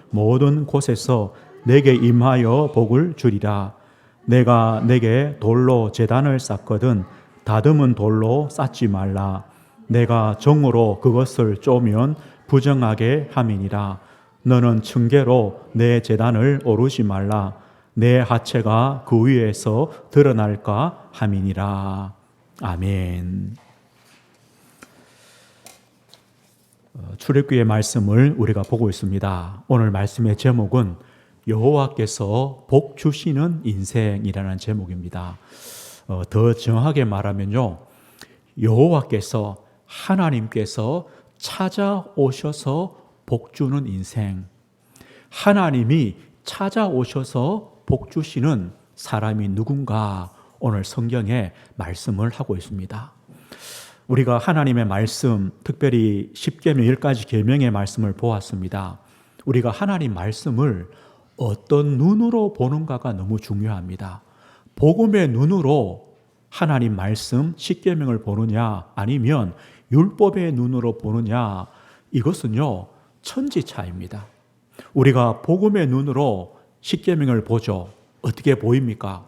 모든 곳에서 내게 임하여 복을 주리라. 내가 내게 돌로 제단을 쌓거든 다듬은 돌로 쌓지 말라. 내가 정으로 그것을 쪼면 부정하게 함이니라. 너는 층계로 내 제단을 오르지 말라. 내 하체가 그 위에서 드러날까 함이니라. 아멘. 출애굽기의 말씀을 우리가 보고 있습니다. 오늘 말씀의 제목은 여호와께서 복 주시는 인생이라는 제목입니다. 더 정확하게 말하면요, 여호와께서 하나님께서 찾아오셔서 복 주는 인생, 하나님이 찾아오셔서 복 주시는 사람이 누군가 오늘 성경에 말씀을 하고 있습니다. 우리가 하나님의 말씀, 특별히 10계명 10가지 계명의 말씀을 보았습니다. 우리가 하나님 말씀을 어떤 눈으로 보는가가 너무 중요합니다. 복음의 눈으로 하나님 말씀 10계명을 보느냐 아니면 율법의 눈으로 보느냐, 이것은요 천지차이입니다. 우리가 복음의 눈으로 10계명을 보죠. 어떻게 보입니까?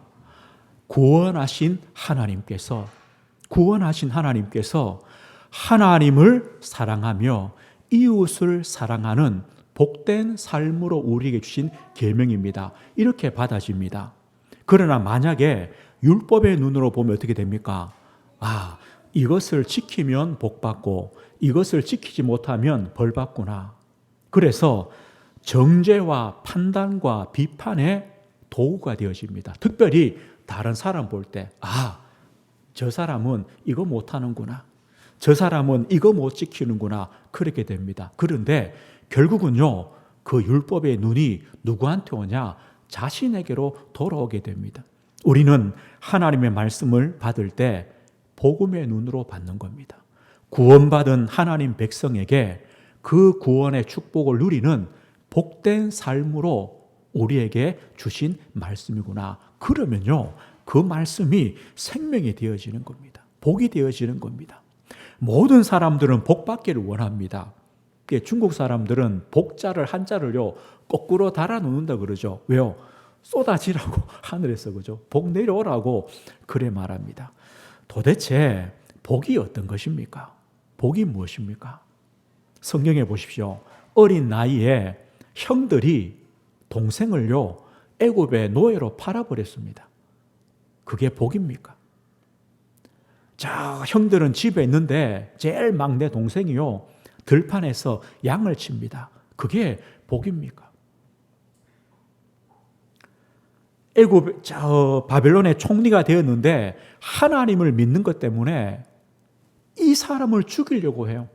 구원하신 하나님께서 하나님을 사랑하며 이웃을 사랑하는 복된 삶으로 우리에게 주신 계명입니다. 이렇게 받아집니다. 그러나 만약에 율법의 눈으로 보면 어떻게 됩니까? 이것을 지키면 복받고 이것을 지키지 못하면 벌받구나. 그래서 정죄와 판단과 비판의 도구가 되어집니다. 특별히 다른 사람 볼 때, 저 사람은 이거 못하는구나, 저 사람은 이거 못 지키는구나, 그렇게 됩니다. 그런데 결국은요, 그 율법의 눈이 누구한테 오냐? 자신에게로 돌아오게 됩니다. 우리는 하나님의 말씀을 받을 때 복음의 눈으로 받는 겁니다. 구원받은 하나님 백성에게 그 구원의 축복을 누리는 복된 삶으로 우리에게 주신 말씀이구나. 그러면요, 그 말씀이 생명이 되어지는 겁니다. 복이 되어지는 겁니다. 모든 사람들은 복받기를 원합니다. 중국 사람들은 복자를 한자를요 거꾸로 달아놓는다 그러죠. 왜요? 쏟아지라고 하늘에서, 그죠? 복 내려오라고 그래 말합니다. 도대체 복이 어떤 것입니까? 복이 무엇입니까? 성경에 보십시오. 어린 나이에 형들이 동생을요 애굽의 노예로 팔아버렸습니다. 그게 복입니까? 자, 형들은 집에 있는데 제일 막내 동생이요 들판에서 양을 칩니다. 그게 복입니까? 애굽 바벨론의 총리가 되었는데 하나님을 믿는 것 때문에 이 사람을 죽이려고 해요.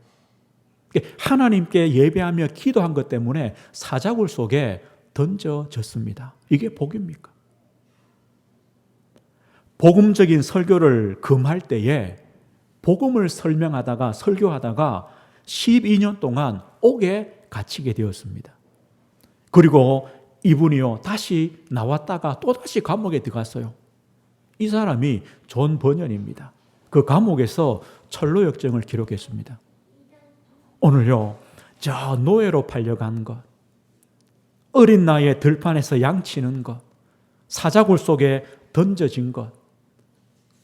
하나님께 예배하며 기도한 것 때문에 사자굴 속에 던져졌습니다. 이게 복입니까? 복음적인 설교를 금할 때에 복음을 설교하다가 12년 동안 옥에 갇히게 되었습니다. 그리고 이분이요 다시 나왔다가 또다시 감옥에 들어갔어요. 이 사람이 존 버년입니다. 그 감옥에서 철로역정을 기록했습니다. 오늘요, 저 노예로 팔려간 것, 어린 나이에 들판에서 양치는 것, 사자굴 속에 던져진 것,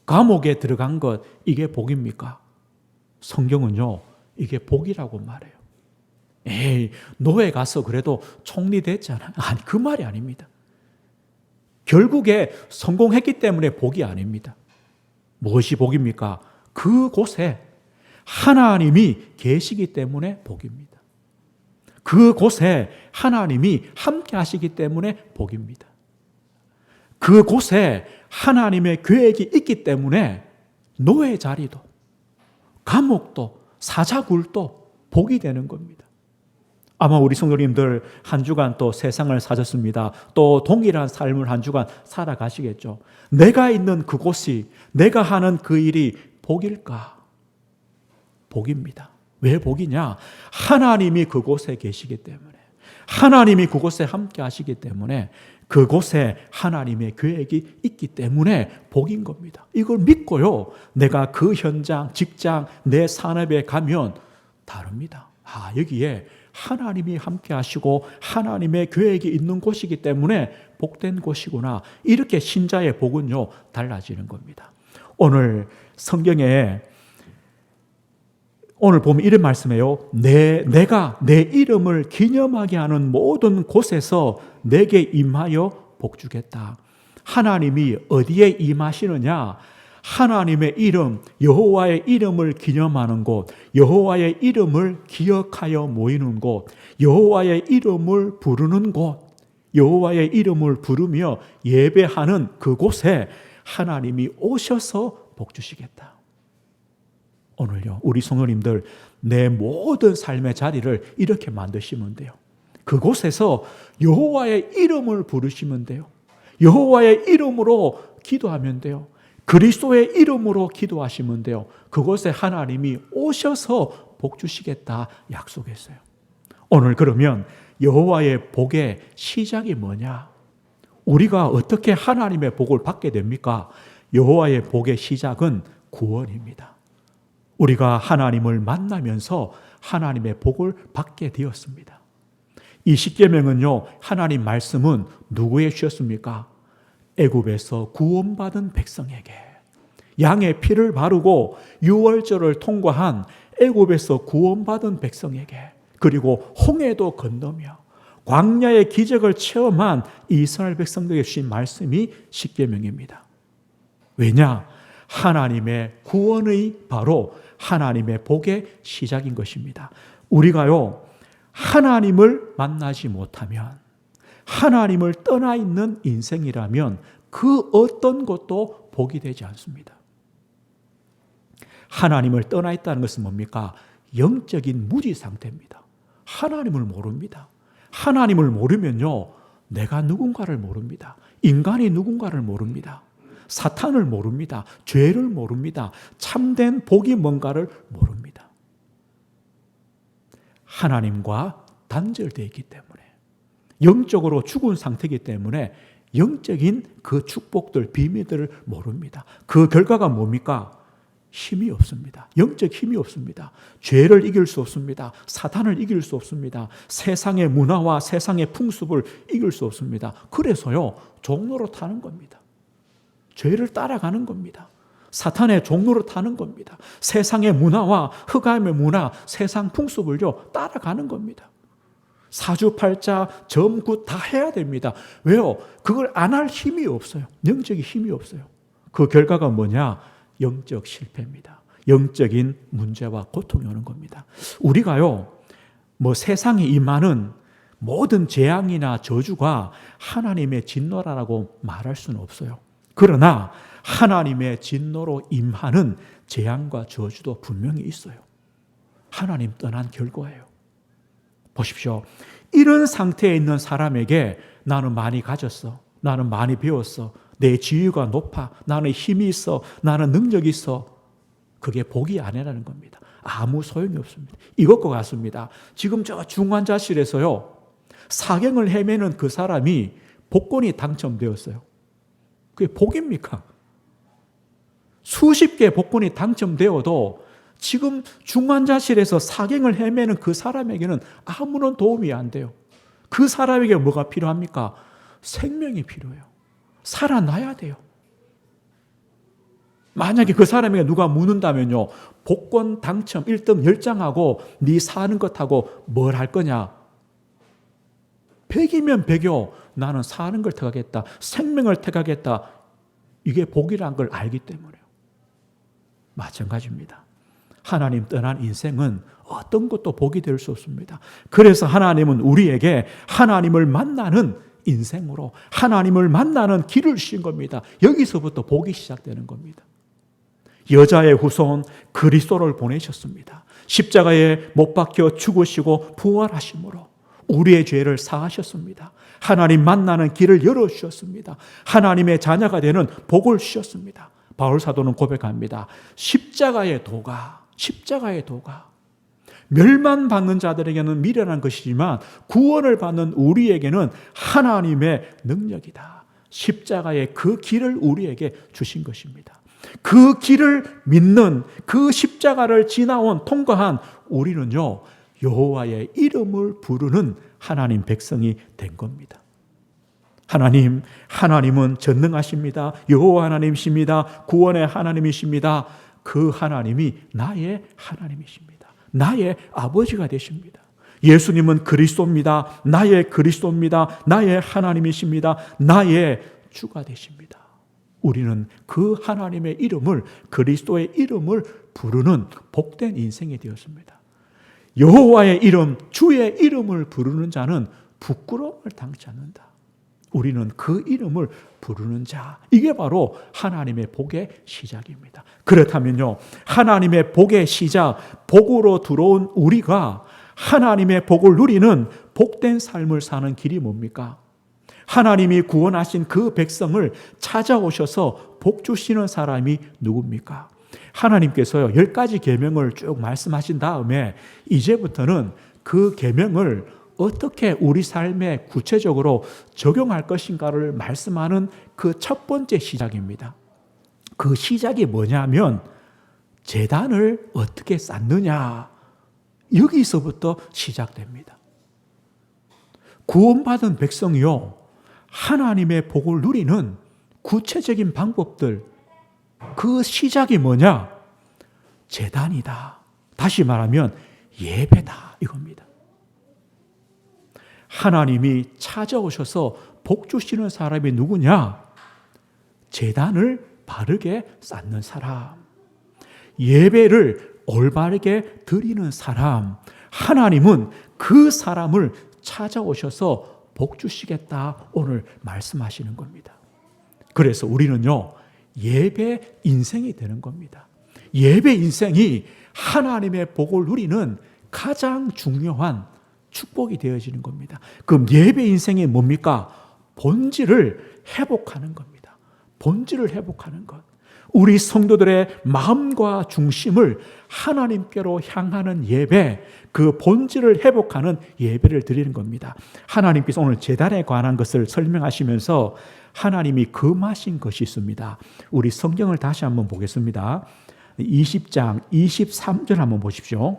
감옥에 들어간 것, 이게 복입니까? 성경은요 이게 복이라고 말해요. 노예 가서 그래도 총리 됐잖아요. 아니, 그 말이 아닙니다. 결국에 성공했기 때문에 복이 아닙니다. 무엇이 복입니까? 그곳에 하나님이 계시기 때문에 복입니다. 그곳에 하나님이 함께 하시기 때문에 복입니다. 그곳에 하나님의 계획이 있기 때문에 노예 자리도, 감옥도, 사자굴도 복이 되는 겁니다. 아마 우리 성도님들 한 주간 또 세상을 사셨습니다. 또 동일한 삶을 한 주간 살아가시겠죠. 내가 있는 그곳이, 내가 하는 그 일이 복일까? 복입니다. 왜 복이냐? 하나님이 그곳에 계시기 때문에, 하나님이 그곳에 함께 하시기 때문에, 그곳에 하나님의 계획이 있기 때문에 복인 겁니다. 이걸 믿고요, 내가 그 현장, 직장, 내 산업에 가면 다릅니다. 여기에 하나님이 함께 하시고 하나님의 계획이 있는 곳이기 때문에 복된 곳이구나. 이렇게 신자의 복은요, 달라지는 겁니다. 오늘 성경에 오늘 보면 이런 말씀이에요. 내가 내 이름을 기념하게 하는 모든 곳에서 내게 임하여 복주겠다. 하나님이 어디에 임하시느냐? 하나님의 이름, 여호와의 이름을 기념하는 곳, 여호와의 이름을 기억하여 모이는 곳, 여호와의 이름을 부르는 곳, 여호와의 이름을 부르며 예배하는 그곳에 하나님이 오셔서 복주시겠다. 오늘요, 우리 성도님들 내 모든 삶의 자리를 이렇게 만드시면 돼요. 그곳에서 여호와의 이름을 부르시면 돼요. 여호와의 이름으로 기도하면 돼요. 그리스도의 이름으로 기도하시면 돼요. 그곳에 하나님이 오셔서 복 주시겠다 약속했어요. 오늘 그러면 여호와의 복의 시작이 뭐냐? 우리가 어떻게 하나님의 복을 받게 됩니까? 여호와의 복의 시작은 구원입니다. 우리가 하나님을 만나면서 하나님의 복을 받게 되었습니다. 이 십계명은요, 하나님 말씀은 누구에 주셨습니까? 애굽에서 구원받은 백성에게, 양의 피를 바르고 유월절을 통과한 애굽에서 구원받은 백성에게, 그리고 홍해도 건너며 광야의 기적을 체험한 이스라엘 백성들에게 주신 말씀이 십계명입니다. 왜냐? 하나님의 구원의 바로 하나님의 복의 시작인 것입니다. 우리가요, 하나님을 만나지 못하면, 하나님을 떠나 있는 인생이라면 그 어떤 것도 복이 되지 않습니다. 하나님을 떠나 있다는 것은 뭡니까? 영적인 무지 상태입니다. 하나님을 모릅니다. 하나님을 모르면요, 내가 누군가를 모릅니다. 인간이 누군가를 모릅니다. 사탄을 모릅니다. 죄를 모릅니다. 참된 복이 뭔가를 모릅니다. 하나님과 단절되어 있기 때문에, 영적으로 죽은 상태이기 때문에 영적인 그 축복들, 비밀들을 모릅니다. 그 결과가 뭡니까? 힘이 없습니다. 영적 힘이 없습니다. 죄를 이길 수 없습니다. 사탄을 이길 수 없습니다. 세상의 문화와 세상의 풍습을 이길 수 없습니다. 그래서요, 종로로 타는 겁니다. 죄를 따라가는 겁니다. 사탄의 종로로 타는 겁니다. 세상의 문화와 흑암의 문화, 세상 풍습을요, 따라가는 겁니다. 사주팔자, 점구 다 해야 됩니다. 왜요? 그걸 안 할 힘이 없어요. 영적인 힘이 없어요. 그 결과가 뭐냐? 영적 실패입니다. 영적인 문제와 고통이 오는 겁니다. 우리가요, 세상에 임하는 모든 재앙이나 저주가 하나님의 진노라고 말할 수는 없어요. 그러나 하나님의 진노로 임하는 재앙과 저주도 분명히 있어요. 하나님 떠난 결과예요. 보십시오. 이런 상태에 있는 사람에게 나는 많이 가졌어. 나는 많이 배웠어. 내 지위가 높아. 나는 힘이 있어. 나는 능력이 있어. 그게 복이 아니라는 겁니다. 아무 소용이 없습니다. 이것과 같습니다. 지금 저 중환자실에서요, 사경을 헤매는 그 사람이 복권이 당첨되었어요. 그게 복입니까? 수십 개 복권이 당첨되어도 지금 중환자실에서 사경을 헤매는 그 사람에게는 아무런 도움이 안 돼요. 그 사람에게 뭐가 필요합니까? 생명이 필요해요. 살아나야 돼요. 만약에 그 사람에게 누가 묻는다면요, 복권 당첨 1등 10장하고 네 사는 것하고 뭘 할 거냐? 100이면 100이요. 나는 사는 걸 택하겠다. 생명을 택하겠다. 이게 복이라는 걸 알기 때문에요. 마찬가지입니다. 하나님 떠난 인생은 어떤 것도 복이 될 수 없습니다. 그래서 하나님은 우리에게 하나님을 만나는 인생으로, 하나님을 만나는 길을 주신 겁니다. 여기서부터 복이 시작되는 겁니다. 여자의 후손 그리스도를 보내셨습니다. 십자가에 못 박혀 죽으시고 부활하심으로 우리의 죄를 사하셨습니다. 하나님 만나는 길을 열어주셨습니다. 하나님의 자녀가 되는 복을 주셨습니다. 바울 사도는 고백합니다. 십자가의 도가 멸망받는 자들에게는 미련한 것이지만 구원을 받는 우리에게는 하나님의 능력이다. 십자가의 그 길을 우리에게 주신 것입니다. 그 길을 믿는, 그 십자가를 지나온 통과한 우리는요, 여호와의 이름을 부르는 하나님 백성이 된 겁니다. 하나님은 전능하십니다. 여호와 하나님이십니다. 구원의 하나님이십니다. 그 하나님이 나의 하나님이십니다. 나의 아버지가 되십니다. 예수님은 그리스도입니다. 나의 그리스도입니다. 나의 하나님이십니다. 나의 주가 되십니다. 우리는 그 하나님의 이름을, 그리스도의 이름을 부르는 복된 인생이 되었습니다. 여호와의 이름, 주의 이름을 부르는 자는 부끄러움을 당치 않는다. 우리는 그 이름을 부르는 자, 이게 바로 하나님의 복의 시작입니다. 그렇다면요, 하나님의 복의 시작, 복으로 들어온 우리가 하나님의 복을 누리는 복된 삶을 사는 길이 뭡니까? 하나님이 구원하신 그 백성을 찾아오셔서 복 주시는 사람이 누굽니까? 하나님께서요, 10가지 계명을 쭉 말씀하신 다음에 이제부터는 그 계명을 어떻게 우리 삶에 구체적으로 적용할 것인가를 말씀하는 그 첫 번째 시작입니다. 그 시작이 뭐냐면 제단을 어떻게 쌓느냐, 여기서부터 시작됩니다. 구원받은 백성이요, 하나님의 복을 누리는 구체적인 방법들, 그 시작이 뭐냐? 제단이다. 다시 말하면 예배다, 이겁니다. 하나님이 찾아오셔서 복 주시는 사람이 누구냐? 제단을 바르게 쌓는 사람, 예배를 올바르게 드리는 사람, 하나님은 그 사람을 찾아오셔서 복 주시겠다 오늘 말씀하시는 겁니다. 그래서 우리는요, 예배 인생이 되는 겁니다. 예배 인생이 하나님의 복을 누리는 가장 중요한 축복이 되어지는 겁니다. 그럼 예배 인생이 뭡니까? 본질을 회복하는 겁니다. 본질을 회복하는 것. 우리 성도들의 마음과 중심을 하나님께로 향하는 예배, 그 본질을 회복하는 예배를 드리는 겁니다. 하나님께서 오늘 제단에 관한 것을 설명하시면서 하나님이 금하신 것이 있습니다. 우리 성경을 다시 한번 보겠습니다. 20장 23절 한번 보십시오.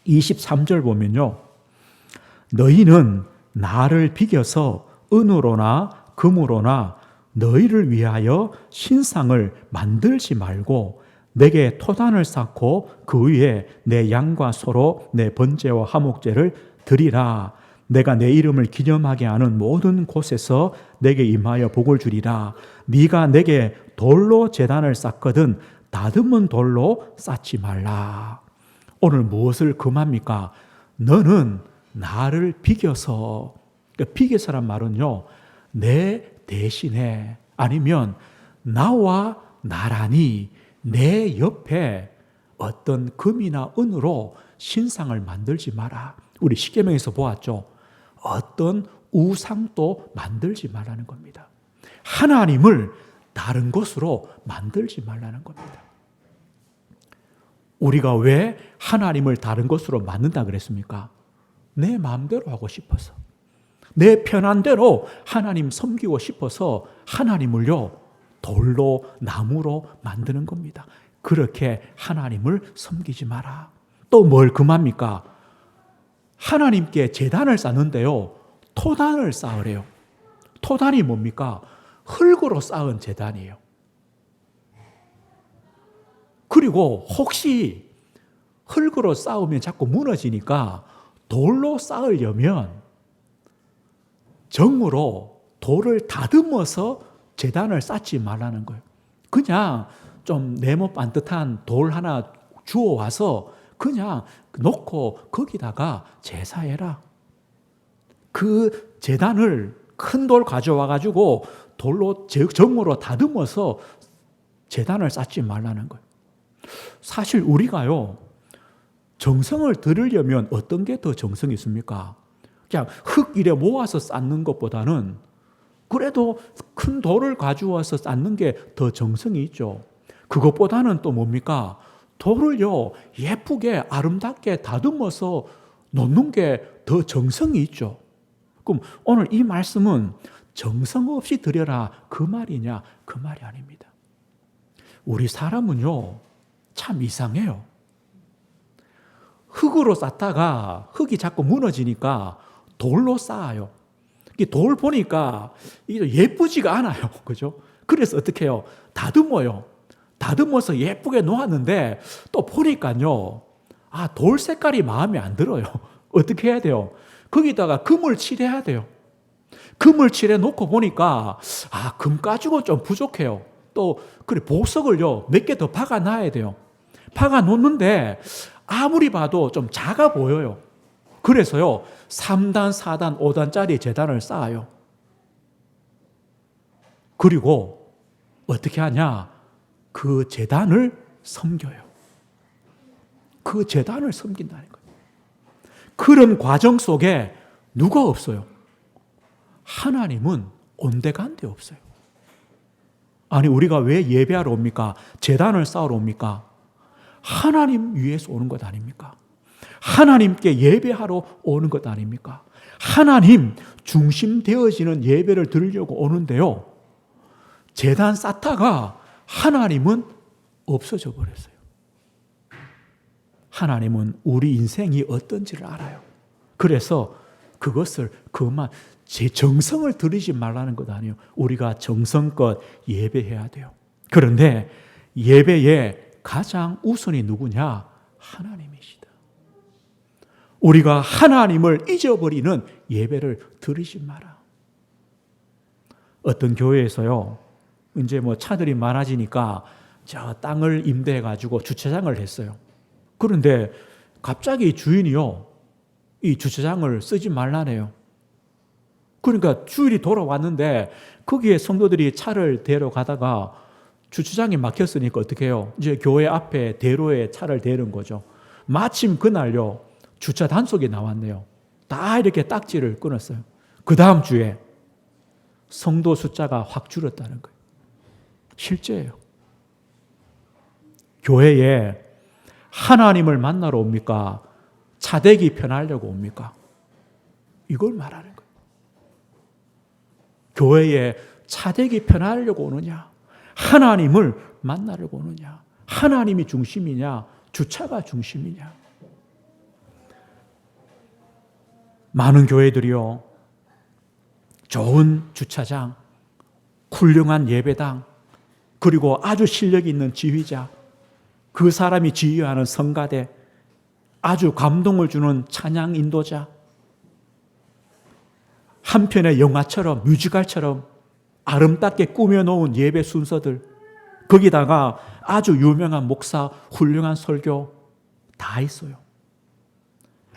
23절 보면요, 너희는 나를 비겨서 은으로나 금으로나 너희를 위하여 신상을 만들지 말고 내게 토단을 쌓고 그 위에 내 양과 소로 내 번제와 화목제를 드리라. 내가 내 이름을 기념하게 하는 모든 곳에서 내게 임하여 복을 주리라. 네가 내게 돌로 제단을 쌓거든 다듬은 돌로 쌓지 말라. 오늘 무엇을 금합니까? 너는 나를 비겨서, 그러니까 비겨서란 말은요, 내 대신에, 아니면 나와 나란히 내 옆에 어떤 금이나 은으로 신상을 만들지 마라. 우리 십계명에서 보았죠. 어떤 우상도 만들지 말라는 겁니다. 하나님을 다른 것으로 만들지 말라는 겁니다. 우리가 왜 하나님을 다른 것으로 만든다 그랬습니까? 내 마음대로 하고 싶어서, 내 편한 대로 하나님 섬기고 싶어서 하나님을요, 돌로 나무로 만드는 겁니다. 그렇게 하나님을 섬기지 마라. 또 뭘 금합니까? 하나님께 제단을 쌓는데요, 토단을 쌓으래요. 토단이 뭡니까? 흙으로 쌓은 제단이에요. 그리고 혹시 흙으로 쌓으면 자꾸 무너지니까 돌로 쌓으려면 정으로 돌을 다듬어서 제단을 쌓지 말라는 거예요. 그냥 좀 네모 반듯한 돌 하나 주워와서 그냥 놓고 거기다가 제사해라. 그 제단을 큰 돌 가져와가지고 돌로 정으로 다듬어서 제단을 쌓지 말라는 거예요. 사실 우리가요, 정성을 들으려면 어떤 게 더 정성이 있습니까? 그냥 흙 이래 모아서 쌓는 것보다는 그래도 큰 돌을 가져와서 쌓는 게 더 정성이 있죠. 그것보다는 또 뭡니까? 돌을요, 예쁘게 아름답게 다듬어서 놓는 게 더 정성이 있죠. 그럼 오늘 이 말씀은 정성 없이 드려라 그 말이냐? 그 말이 아닙니다. 우리 사람은요, 참 이상해요. 흙으로 쌓다가 흙이 자꾸 무너지니까 돌로 쌓아요. 돌 보니까 이게 예쁘지가 않아요. 그죠? 그래서 어떻게 해요? 다듬어요. 다듬어서 예쁘게 놓았는데 또 보니까요. 돌 색깔이 마음에 안 들어요. 어떻게 해야 돼요? 거기다가 금을 칠해야 돼요. 금을 칠해 놓고 보니까 금 가지고 좀 부족해요. 또 그래 보석을요 몇 개 더 박아 놔야 돼요. 박아 놓는데 아무리 봐도 좀 작아 보여요. 그래서요 3단, 4단, 5단짜리 제단을 쌓아요. 그리고 어떻게 하냐? 그 제단을 섬겨요. 그 제단을 섬긴다는 거예요. 그런 과정 속에 누가 없어요? 하나님은 온데간데 없어요. 아니 우리가 왜 예배하러 옵니까? 제단을 쌓으러 옵니까? 하나님 위해서 오는 것 아닙니까? 하나님께 예배하러 오는 것 아닙니까? 하나님 중심 되어지는 예배를 드리려고 오는데요. 제단 쌓다가 하나님은 없어져 버렸어요. 하나님은 우리 인생이 어떤지를 알아요. 그래서 그것을 제 정성을 들이지 말라는 것 아니에요. 우리가 정성껏 예배해야 돼요. 그런데 예배의 가장 우선이 누구냐? 하나님이시다. 우리가 하나님을 잊어버리는 예배를 드리지 마라. 어떤 교회에서요, 이제 차들이 많아지니까 저 땅을 임대해가지고 주차장을 했어요. 그런데 갑자기 주인이요, 이 주차장을 쓰지 말라네요. 그러니까 주일이 돌아왔는데 거기에 성도들이 차를 대러 가다가 주차장이 막혔으니까 어떻게 해요? 이제 교회 앞에 대로에 차를 대는 거죠. 마침 그날요 주차 단속이 나왔네요. 다 이렇게 딱지를 끊었어요. 그 다음 주에 성도 숫자가 확 줄었다는 거예요. 실제예요. 교회에 하나님을 만나러 옵니까? 차대기 편하려고 옵니까? 이걸 말하는 거예요. 교회에 차대기 편하려고 오느냐? 하나님을 만나려고 오느냐? 하나님이 중심이냐? 주차가 중심이냐? 많은 교회들이요, 좋은 주차장, 훌륭한 예배당, 그리고 아주 실력 있는 지휘자, 그 사람이 지휘하는 성가대, 아주 감동을 주는 찬양 인도자, 한편의 영화처럼 뮤지컬처럼 아름답게 꾸며놓은 예배 순서들, 거기다가 아주 유명한 목사, 훌륭한 설교 다 있어요.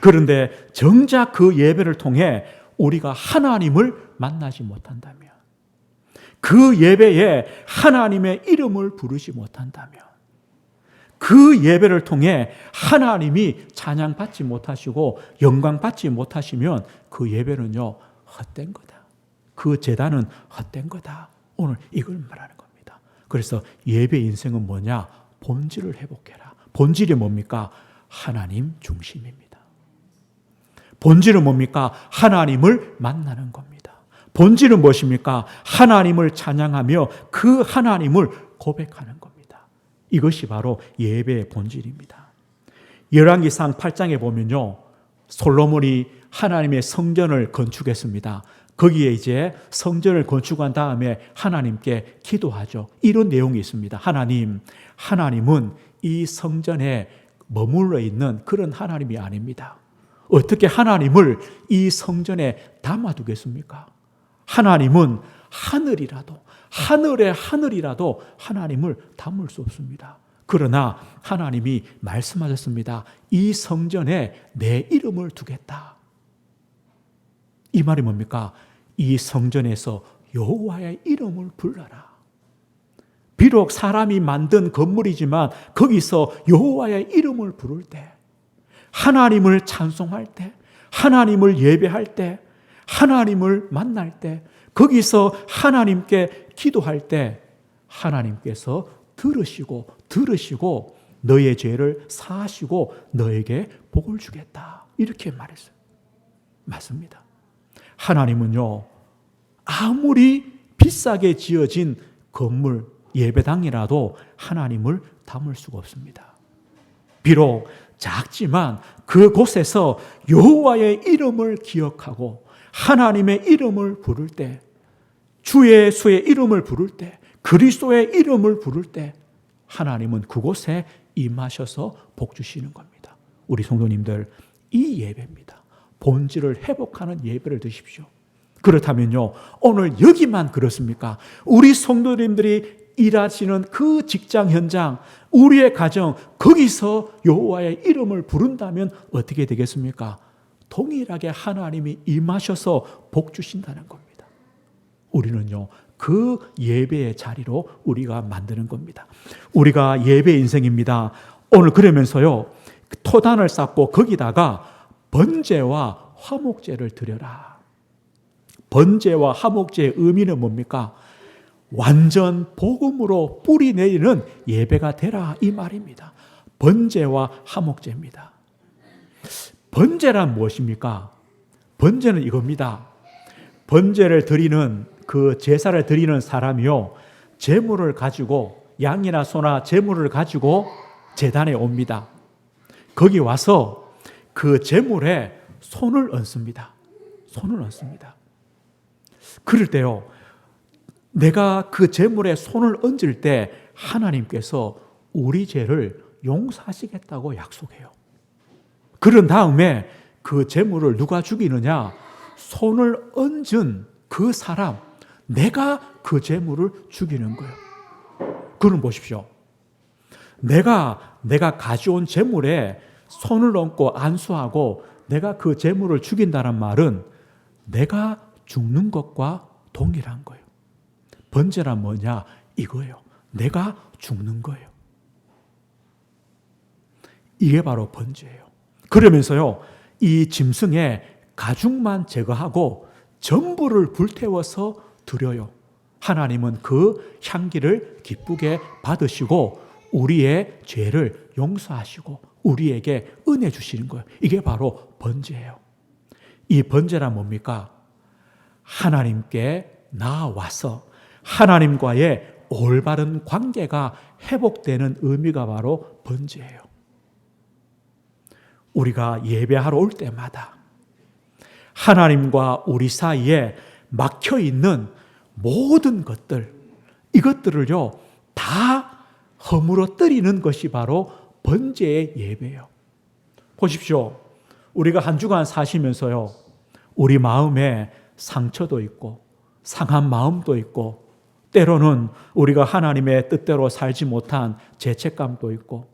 그런데 정작 그 예배를 통해 우리가 하나님을 만나지 못한다면, 그 예배에 하나님의 이름을 부르지 못한다면, 그 예배를 통해 하나님이 찬양받지 못하시고 영광받지 못하시면 그 예배는요 헛된 거다. 그 제단은 헛된 거다. 오늘 이걸 말하는 겁니다. 그래서 예배 인생은 뭐냐? 본질을 회복해라. 본질이 뭡니까? 하나님 중심입니다. 본질은 뭡니까? 하나님을 만나는 겁니다. 본질은 무엇입니까? 하나님을 찬양하며 그 하나님을 고백하는 겁니다. 이것이 바로 예배의 본질입니다. 열왕기상 8장에 보면요, 솔로몬이 하나님의 성전을 건축했습니다. 거기에 이제 성전을 건축한 다음에 하나님께 기도하죠. 이런 내용이 있습니다. 하나님은 이 성전에 머물러 있는 그런 하나님이 아닙니다. 어떻게 하나님을 이 성전에 담아두겠습니까? 하나님은 하늘의 하늘이라도 하나님을 담을 수 없습니다. 그러나 하나님이 말씀하셨습니다. 이 성전에 내 이름을 두겠다. 이 말이 뭡니까? 이 성전에서 여호와의 이름을 불러라. 비록 사람이 만든 건물이지만 거기서 여호와의 이름을 부를 때, 하나님을 찬송할 때, 하나님을 예배할 때, 하나님을 만날 때, 거기서 하나님께 기도할 때 하나님께서 들으시고 너의 죄를 사하시고 너에게 복을 주겠다. 이렇게 말했어요. 맞습니다. 하나님은요, 아무리 비싸게 지어진 건물, 예배당이라도 하나님을 담을 수가 없습니다. 비록 작지만 그곳에서 여호와의 이름을 기억하고 하나님의 이름을 부를 때, 주 예수의 이름을 부를 때, 그리스도의 이름을 부를 때 하나님은 그곳에 임하셔서 복 주시는 겁니다. 우리 성도님들, 이 예배입니다. 본질을 회복하는 예배를 드십시오. 그렇다면요, 오늘 여기만 그렇습니까? 우리 성도님들이 일하시는 그 직장 현장, 우리의 가정, 거기서 여호와의 이름을 부른다면 어떻게 되겠습니까? 동일하게 하나님이 임하셔서 복 주신다는 겁니다. 우리는요, 그 예배의 자리로 우리가 만드는 겁니다. 우리가 예배 인생입니다. 오늘 그러면서요, 토단을 쌓고 거기다가 번제와 화목제를 드려라. 번제와 화목제의 의미는 뭡니까? 완전 복음으로 뿌리 내리는 예배가 되라, 이 말입니다. 번제와 화목제입니다. 번제란 무엇입니까? 번제는 이겁니다. 번제를 드리는, 그 제사를 드리는 사람이요, 제물을 가지고, 양이나 소나 제물을 가지고 제단에 옵니다. 거기 와서 그 제물에 손을 얹습니다. 손을 얹습니다. 그럴 때요, 내가 그 제물에 손을 얹을 때 하나님께서 우리 죄를 용서하시겠다고 약속해요. 그런 다음에 그 제물을 누가 죽이느냐? 손을 얹은 그 사람, 내가 그 제물을 죽이는 거예요. 그럼 보십시오. 내가 가져온 제물에 손을 얹고 안수하고 내가 그 제물을 죽인다는 말은 내가 죽는 것과 동일한 거예요. 번제란 뭐냐? 이거예요. 내가 죽는 거예요. 이게 바로 번제예요. 그러면서요, 이 짐승의 가죽만 제거하고 전부를 불태워서 드려요. 하나님은 그 향기를 기쁘게 받으시고 우리의 죄를 용서하시고 우리에게 은혜 주시는 거예요. 이게 바로 번제예요. 이 번제란 뭡니까? 하나님께 나와서 하나님과의 올바른 관계가 회복되는 의미가 바로 번제예요. 우리가 예배하러 올 때마다 하나님과 우리 사이에 막혀있는 모든 것들, 이것들을요 다 허물어뜨리는 것이 바로 번제의 예배예요. 보십시오. 우리가 한 주간 사시면서요, 우리 마음에 상처도 있고 상한 마음도 있고 때로는 우리가 하나님의 뜻대로 살지 못한 죄책감도 있고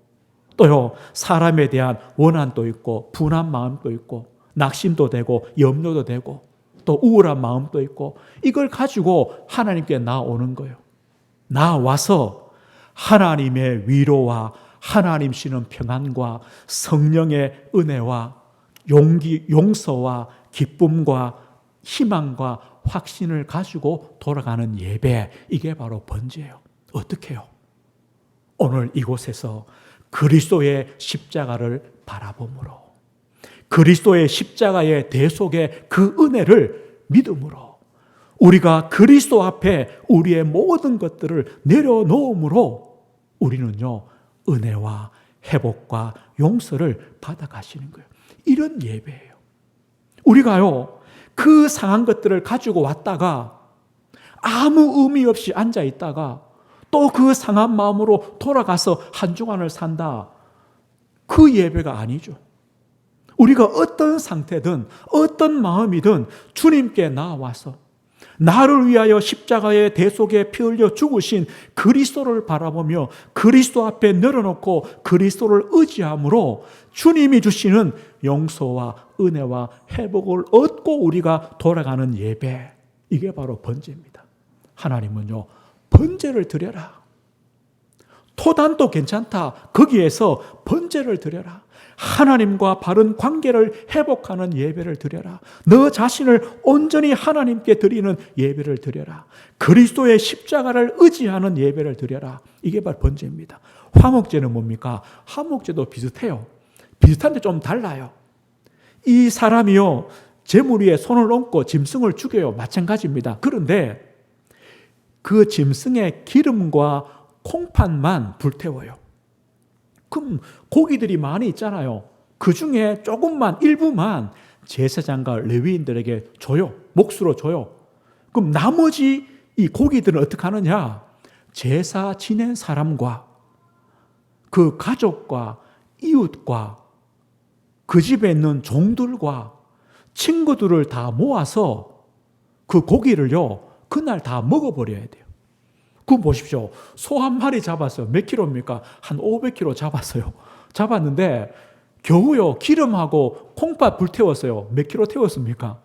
또요, 사람에 대한 원한도 있고 분한 마음도 있고 낙심도 되고 염려도 되고 또 우울한 마음도 있고, 이걸 가지고 하나님께 나오는 거예요. 나와서 하나님의 위로와 하나님 주시는 평안과 성령의 은혜와 용기, 용서와 기쁨과 희망과 확신을 가지고 돌아가는 예배, 이게 바로 번제예요. 어떻게 해요? 오늘 이곳에서 그리스도의 십자가를 바라봄으로, 그리스도의 십자가의 대속의 그 은혜를 믿음으로, 우리가 그리스도 앞에 우리의 모든 것들을 내려놓음으로 우리는요 은혜와 회복과 용서를 받아가시는 거예요. 이런 예배예요. 우리가요 그 상한 것들을 가지고 왔다가 아무 의미 없이 앉아 있다가 또 그 상한 마음으로 돌아가서 한 주간을 산다, 그 예배가 아니죠. 우리가 어떤 상태든 어떤 마음이든 주님께 나와서 나를 위하여 십자가의 대속에 피 흘려 죽으신 그리스도를 바라보며 그리스도 앞에 내려놓고 그리스도를 의지함으로 주님이 주시는 용서와 은혜와 회복을 얻고 우리가 돌아가는 예배, 이게 바로 번제입니다. 하나님은요 번제를 드려라. 토단도 괜찮다. 거기에서 번제를 드려라. 하나님과 바른 관계를 회복하는 예배를 드려라. 너 자신을 온전히 하나님께 드리는 예배를 드려라. 그리스도의 십자가를 의지하는 예배를 드려라. 이게 바로 번제입니다. 화목제는 뭡니까? 화목제도 비슷해요. 비슷한데 좀 달라요. 이 사람이요 제물 위에 손을 얹고 짐승을 죽여요. 마찬가지입니다. 그런데 그 짐승의 기름과 콩팥만 불태워요. 그럼 고기들이 많이 있잖아요. 그 중에 조금만, 일부만 제사장과 레위인들에게 줘요. 몫으로 줘요. 그럼 나머지 이 고기들은 어떻게 하느냐? 제사 지낸 사람과 그 가족과 이웃과 그 집에 있는 종들과 친구들을 다 모아서 그 고기를요, 그날 다 먹어버려야 돼요. 그럼 보십시오. 소 한 마리 잡았어요. 몇 킬로입니까? 한 500kg 잡았어요. 잡았는데 겨우요, 기름하고 콩팥 불태웠어요. 몇 킬로 태웠습니까?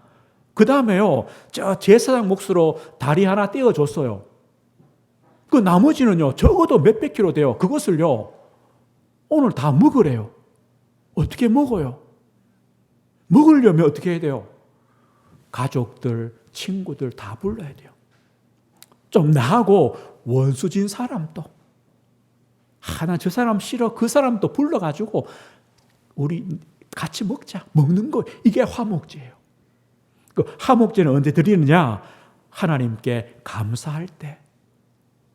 그 다음에요, 저 제사장 몫으로 다리 하나 떼어줬어요. 그 나머지는요, 적어도 몇백 킬로 돼요. 그것을요, 오늘 다 먹으래요. 어떻게 먹어요? 먹으려면 어떻게 해야 돼요? 가족들, 친구들 다 불러야 돼요. 좀 나하고 원수진 사람도, 나 저 사람 싫어. 그 사람도 불러가지고 우리 같이 먹자. 먹는 거, 이게 화목제예요. 그 화목제는 언제 드리느냐? 하나님께 감사할 때,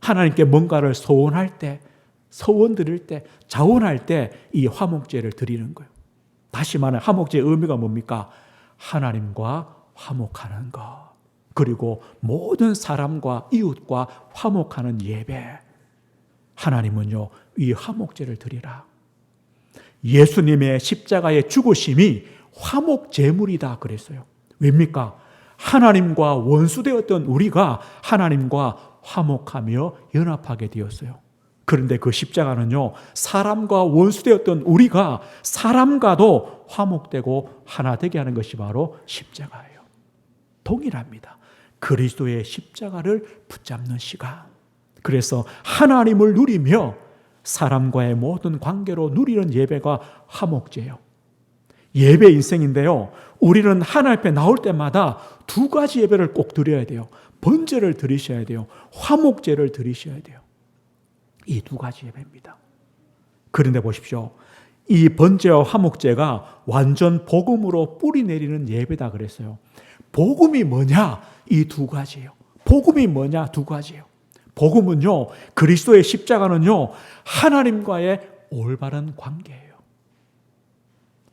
하나님께 뭔가를 소원할 때, 서원 드릴 때, 자원할 때 이 화목제를 드리는 거예요. 다시 말해 화목제의 의미가 뭡니까? 하나님과 화목하는 것, 그리고 모든 사람과 이웃과 화목하는 예배. 하나님은요, 이 화목제를 드리라. 예수님의 십자가의 죽으심이 화목제물이다 그랬어요. 왜입니까? 하나님과 원수되었던 우리가 하나님과 화목하며 연합하게 되었어요. 그런데 그 십자가는요, 사람과 원수되었던 우리가 사람과도 화목되고 하나 되게 하는 것이 바로 십자가예요. 동일합니다. 그리스도의 십자가를 붙잡는 시간. 그래서 하나님을 누리며 사람과의 모든 관계로 누리는 예배가 화목제예요. 예배 인생인데요, 우리는 하나님 앞에 나올 때마다 두 가지 예배를 꼭 드려야 돼요. 번제를 드리셔야 돼요. 화목제를 드리셔야 돼요. 이 두 가지 예배입니다. 그런데 보십시오. 이 번제와 화목제가 완전 복음으로 뿌리 내리는 예배다 그랬어요. 복음이 뭐냐? 이 두 가지예요. 복음이 뭐냐? 두 가지예요. 복음은요, 그리스도의 십자가는요, 하나님과의 올바른 관계예요.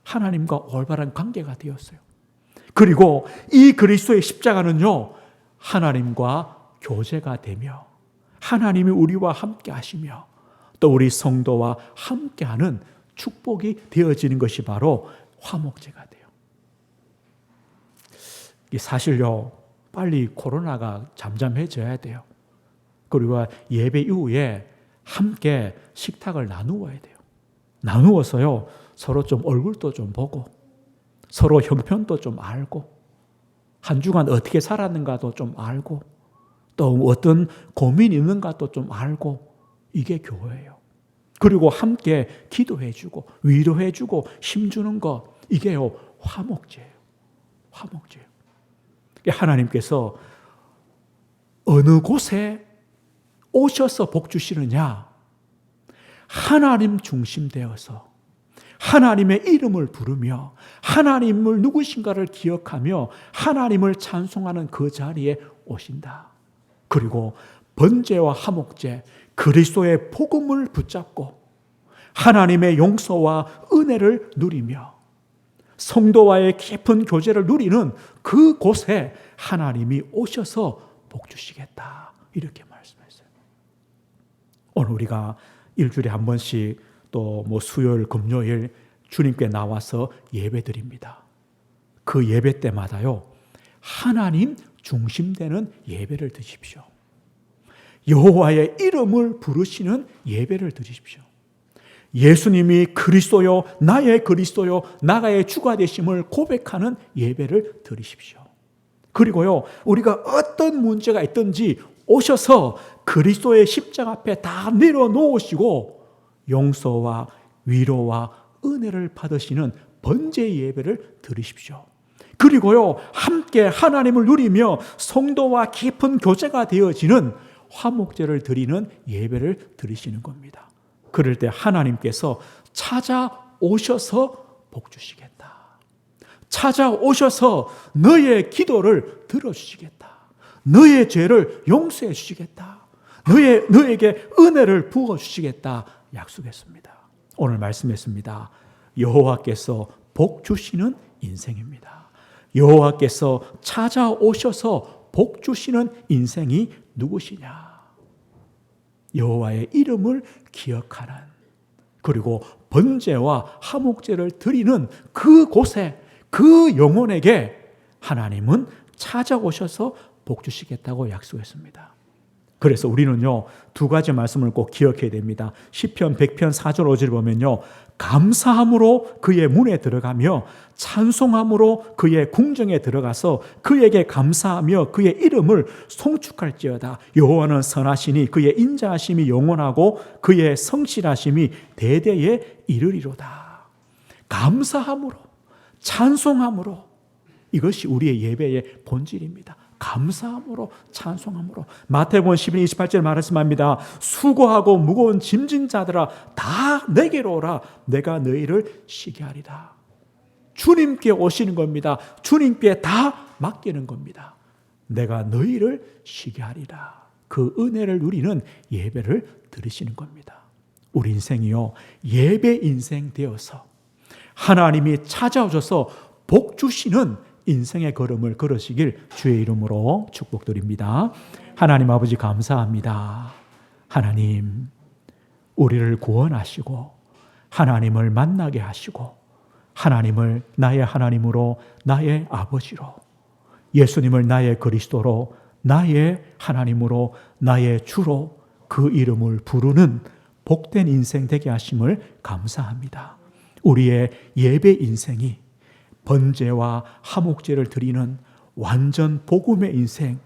하나님과 올바른 관계가 되었어요. 그리고 이 그리스도의 십자가는요, 하나님과 교제가 되며 하나님이 우리와 함께 하시며 또 우리 성도와 함께하는 축복이 되어지는 것이 바로 화목제가 돼요. 사실요, 빨리 코로나가 잠잠해져야 돼요. 그리고 예배 이후에 함께 식탁을 나누어야 돼요. 나누어서요, 서로 좀 얼굴도 좀 보고 서로 형편도 좀 알고 한 주간 어떻게 살았는가도 좀 알고 또 어떤 고민이 있는가도 좀 알고, 이게 교회예요. 그리고 함께 기도해주고 위로해주고 힘주는 것, 이게요, 화목제예요. 화목제예요. 하나님께서 어느 곳에 오셔서 복 주시느냐? 하나님 중심되어서 하나님의 이름을 부르며 하나님을 누구신가를 기억하며 하나님을 찬송하는 그 자리에 오신다. 그리고 번제와 화목제, 그리스도의 복음을 붙잡고 하나님의 용서와 은혜를 누리며 성도와의 깊은 교제를 누리는 그 곳에 하나님이 오셔서 복 주시겠다. 이렇게 말씀했어요. 오늘 우리가 일주일에 한 번씩 또 수요일, 금요일 주님께 나와서 예배드립니다. 그 예배 때마다요, 하나님 중심되는 예배를 드십시오. 여호와의 이름을 부르시는 예배를 드리십시오. 예수님이 그리스도요, 나의 그리스도요, 나의 주가 되심을 고백하는 예배를 드리십시오. 그리고요, 우리가 어떤 문제가 있든지 오셔서 그리스도의 십자가 앞에 다 내려놓으시고 용서와 위로와 은혜를 받으시는 번제 예배를 드리십시오. 그리고요, 함께 하나님을 누리며 성도와 깊은 교제가 되어지는 화목제를 드리는 예배를 드리시는 겁니다. 그럴 때 하나님께서 찾아오셔서 복 주시겠다. 찾아오셔서 너의 기도를 들어주시겠다. 너의 죄를 용서해 주시겠다. 너에게 은혜를 부어주시겠다 약속했습니다. 오늘 말씀했습니다. 여호와께서 복 주시는 인생입니다. 여호와께서 찾아오셔서 복 주시는 인생이 누구시냐? 여호와의 이름을 기억하는, 그리고 번제와 화목제를 드리는 그곳에, 그 영혼에게 하나님은 찾아오셔서 복 주시겠다고 약속했습니다. 그래서 우리는요, 두 가지 말씀을 꼭 기억해야 됩니다. 시편 100편 4절 5절 보면요, 감사함으로 그의 문에 들어가며 찬송함으로 그의 궁정에 들어가서 그에게 감사하며 그의 이름을 송축할지어다. 여호와는 선하시니 그의 인자하심이 영원하고 그의 성실하심이 대대에 이르리로다. 감사함으로, 찬송함으로, 이것이 우리의 예배의 본질입니다. 감사함으로, 찬송함으로. 마태복음 11장 28절 말씀합니다. 수고하고 무거운 짐진 자들아 다 내게로 오라. 내가 너희를 쉬게 하리라. 주님께 오시는 겁니다. 주님께 다 맡기는 겁니다. 내가 너희를 쉬게 하리라. 그 은혜를 누리는 예배를 드리시는 겁니다. 우리 인생이요, 예배 인생 되어서 하나님이 찾아오셔서 복 주시는 인생의 걸음을 걸으시길 주의 이름으로 축복드립니다. 하나님 아버지 감사합니다. 하나님, 우리를 구원하시고 하나님을 만나게 하시고 하나님을 나의 하나님으로, 나의 아버지로, 예수님을 나의 그리스도로, 나의 하나님으로, 나의 주로 그 이름을 부르는 복된 인생 되게 하심을 감사합니다. 우리의 예배 인생이 번제와 화목제를 드리는 완전 복음의 인생,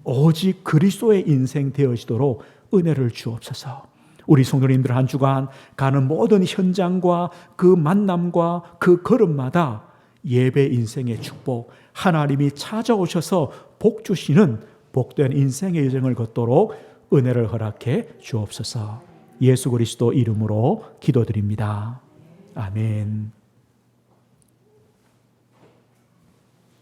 오직 그리스도의 인생 되어지도록 은혜를 주옵소서. 우리 성도님들 한 주간 가는 모든 현장과 그 만남과 그 걸음마다 예배 인생의 축복, 하나님이 찾아오셔서 복 주시는 복된 인생의 여정을 걷도록 은혜를 허락해 주옵소서. 예수 그리스도 이름으로 기도드립니다. 아멘.